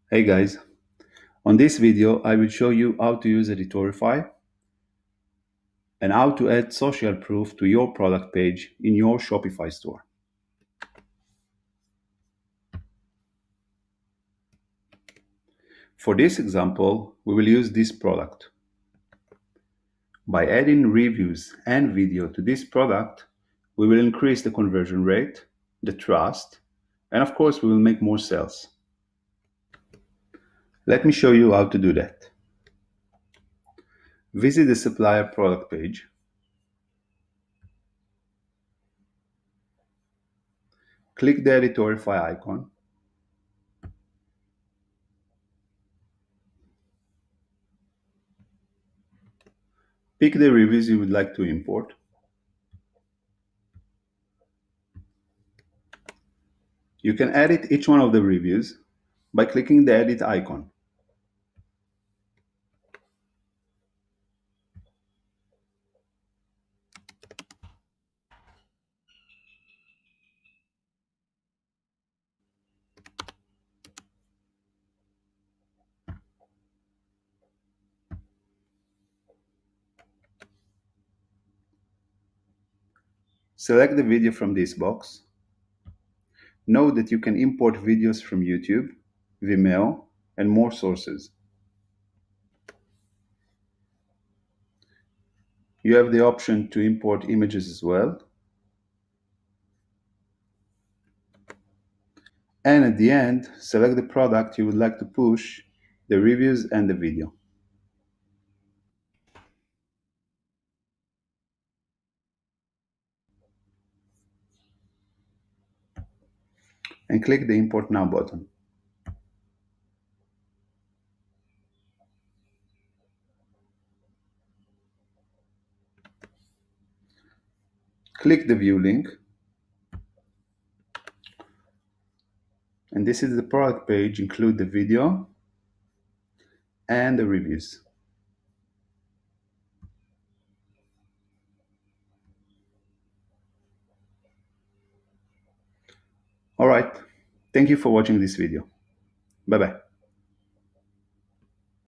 Hey guys, on this video I will show you how to use Editorify and how to add social proof to your product page in your Shopify store. For this example, we will use this product. By adding reviews and video to this product, we will increase the conversion rate, the trust, and of course we will make more sales. Let me show you how to do that. Visit the supplier product page. Click the Editorify icon. Pick the reviews you would like to import. You can edit each one of the reviews by clicking the edit icon. Select the video from this box. Note that you can import videos from YouTube, Vimeo, and more sources. You have the option to import images as well. And at the end, select the product you would like to push, the reviews and the video. And click the Import Now button. Click the View link. And this is the product page, include the video and the reviews. Alright, thank you for watching this video. Bye bye.